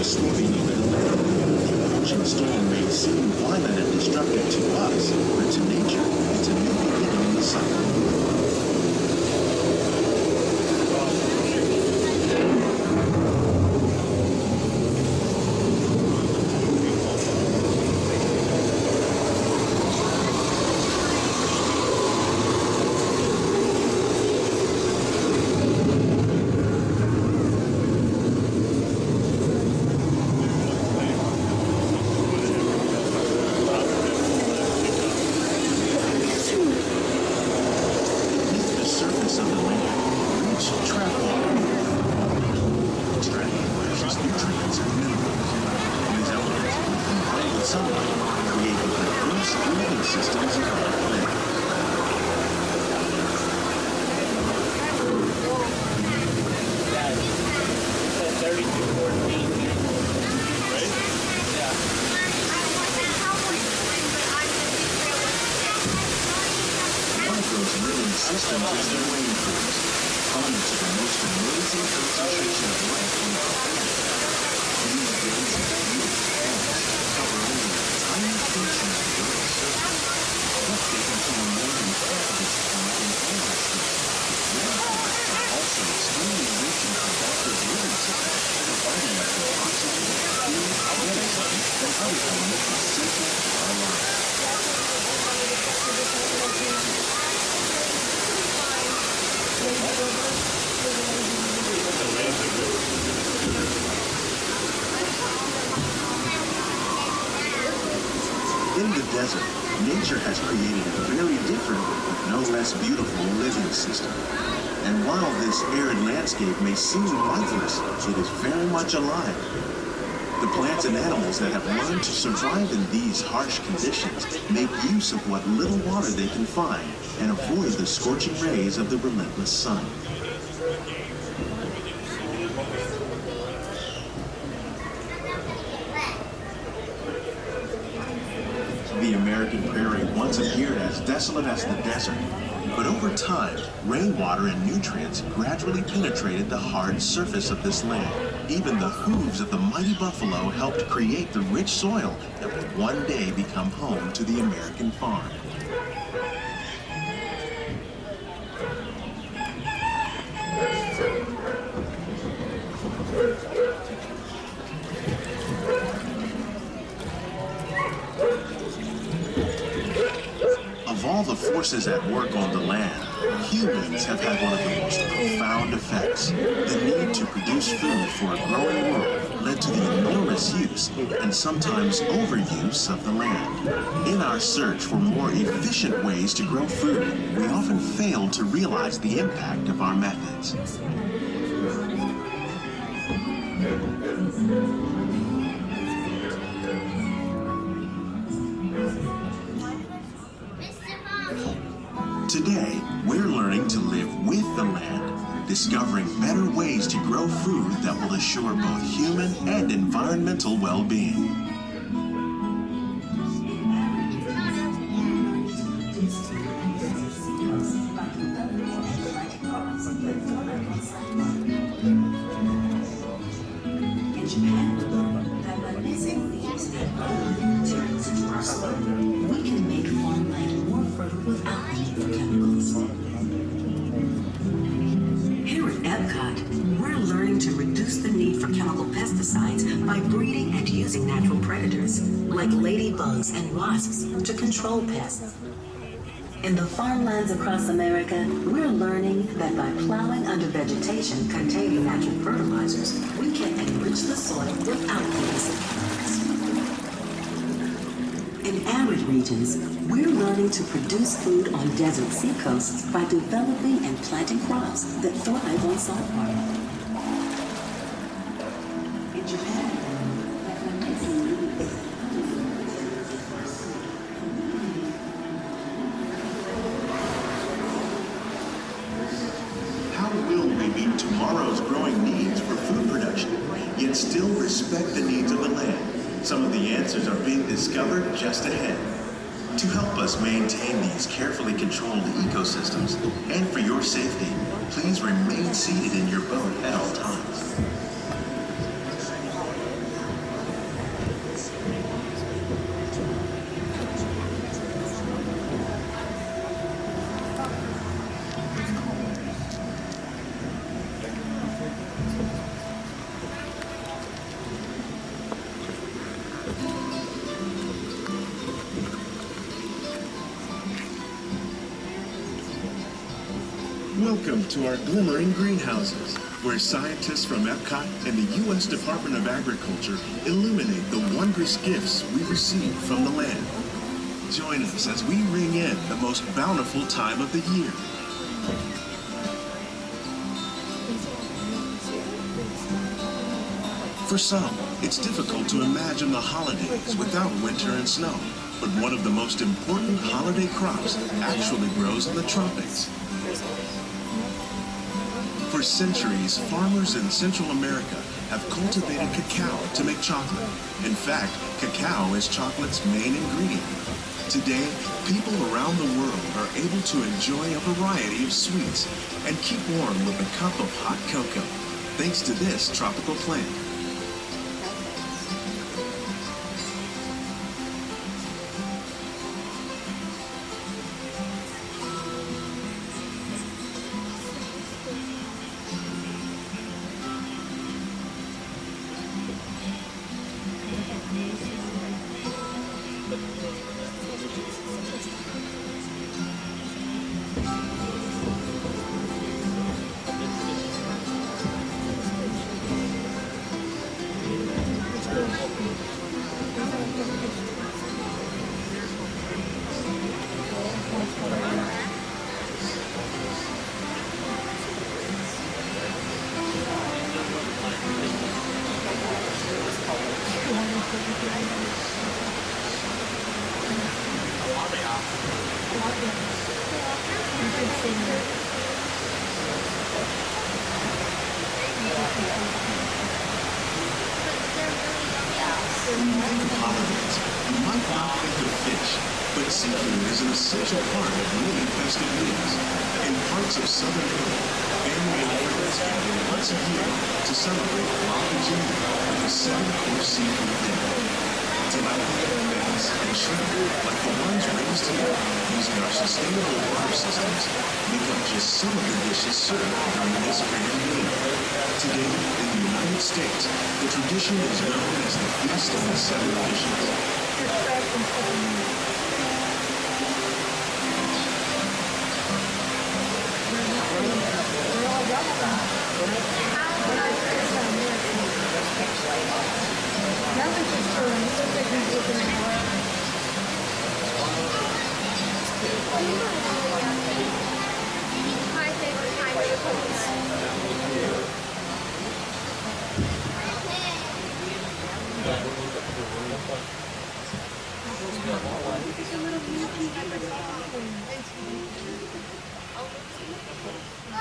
water sweeping over the land. The ocean storm may seem violent and destructive to us, but to nature, it's a new beginning in the cycle. In the desert, nature has created a very different, but no less beautiful living system. And while this arid landscape may seem lifeless, it is very much alive. The plants and animals that have learned to survive in these harsh conditions make use of what little water they can find and avoid the scorching rays of the relentless sun. The American prairie once appeared as desolate as the desert, but over time, rainwater and nutrients gradually penetrated the hard surface of this land. Even the hooves of the mighty buffalo helped create the rich soil that would one day become home to the American farm. Of all the forces at work on the land, humans have had one of the most profound effects. The need to produce food for a growing world led to the enormous use and sometimes overuse of the land. In our search for more efficient ways to grow food, we often fail to realize the impact of our methods. Today, we're learning to live with the land, discovering better ways to grow food that will assure both human and environmental well-being. We can make farmland more fertile without the need for chemicals. Here at EPCOT, we're learning to reduce the need for chemical pesticides by breeding and using natural predators, like ladybugs and wasps, to control pests. In the farmlands across America, we're learning that by plowing under vegetation containing natural fertilizers, we can enrich the soil without the use of chemicals. In arid regions, we're learning to produce food on desert seacoasts by developing and planting crops that thrive on saltwater. In Japan, How will we meet tomorrow's growing needs for food production, yet still respect the needs of the land? Some of the answers are being discovered just ahead. To help us maintain these carefully controlled ecosystems, and for your safety, please remain seated in your boat at all times. Welcome to our Glimmering Greenhouses, where scientists from EPCOT and the U.S. Department of Agriculture illuminate the wondrous gifts we receive from the land. Join us as we ring in the most bountiful time of the year. For some, it's difficult to imagine the holidays without winter and snow. But one of the most important holiday crops actually grows in the tropics. For centuries, farmers in Central America have cultivated cacao to make chocolate. In fact, cacao is chocolate's main ingredient. Today, people around the world are able to enjoy a variety of sweets and keep warm with a cup of hot cocoa, thanks to this tropical plant. Holidays, you might not think of fish, but seafood is an essential part of many festive meals. In parts of southern Italy, family and friends gather once a year to celebrate Glimmering with a 7-course seafood dinner. Tilapia, bass, and shrimp, like the ones raised here using our sustainable water systems, make up just some of the dishes served during this grand meal. Today, in the United States, the tradition is known as the Feast of the Seven Fishes.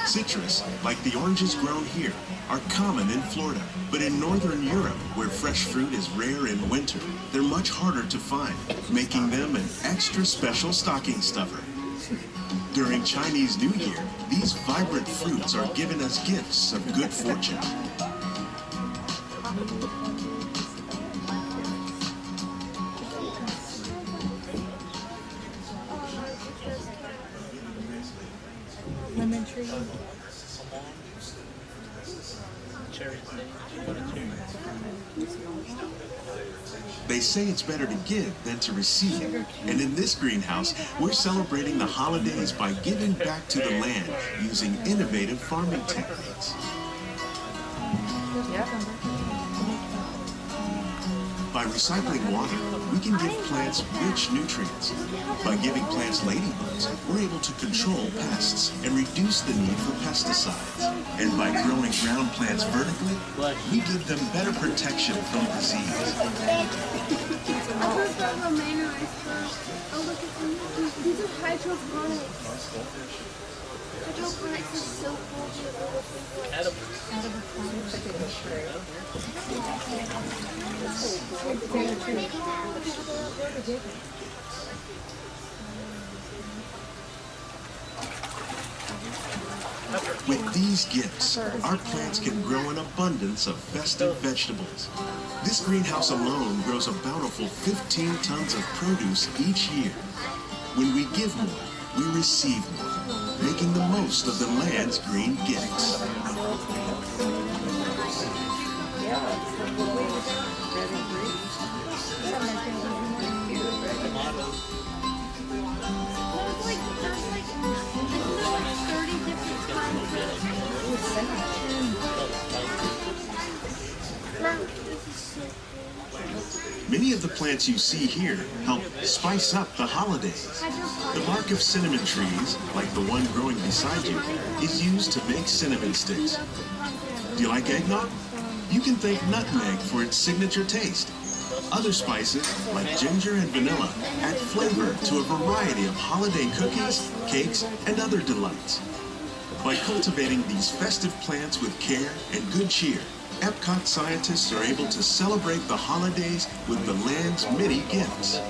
Citrus, like the oranges grown here, are common in Florida. But in Northern Europe, where fresh fruit is rare in winter, they're much harder to find, making them an extra special stocking stuffer. During Chinese New Year, these vibrant fruits are given as gifts of good fortune. Lemon tree. They say it's better to give than to receive. And in this greenhouse, we're celebrating the holidays by giving back to the land using innovative farming techniques. By recycling water, we can give plants rich nutrients. By giving plants ladybugs, we're able to control pests and reduce the need for pesticides. And by growing ground plants vertically, we give them better protection from disease. Oh, look at them. These are hydroponics. Hydroponics is so cool. With these gifts, our plants can grow an abundance of festive vegetables. This greenhouse alone grows a bountiful 15 tons of produce each year. When we give more, we receive more, making the most of the land's green gifts. Many of the plants you see here help spice up the holidays. The bark of cinnamon trees, like the one growing beside you, is used to make cinnamon sticks. Do you like eggnog? You can thank nutmeg for its signature taste. Other spices, like ginger and vanilla, add flavor to a variety of holiday cookies, cakes, and other delights. By cultivating these festive plants with care and good cheer, EPCOT scientists are able to celebrate the holidays with the land's many gifts.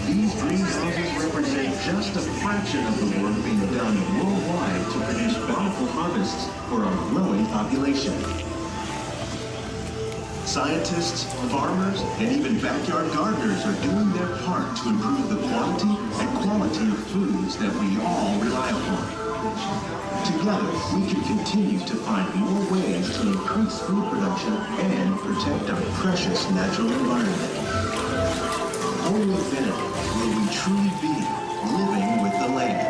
These greenhouses represent just a fraction of the work being done worldwide to produce bountiful harvests for our growing population. Scientists, farmers, and even backyard gardeners are doing their part to improve the quantity and quality of foods that we all rely upon. Together, we can continue to find more ways to increase food production and protect our precious natural environment. Only then will we truly be living with the land.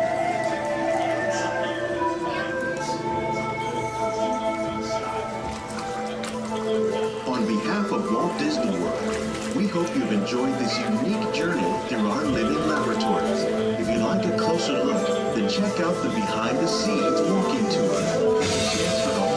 On behalf of Walt Disney World, we hope you've enjoyed this unique journey through our living laboratories. If you'd like a closer look, then check out the behind-the-scenes walking tour. A chance for the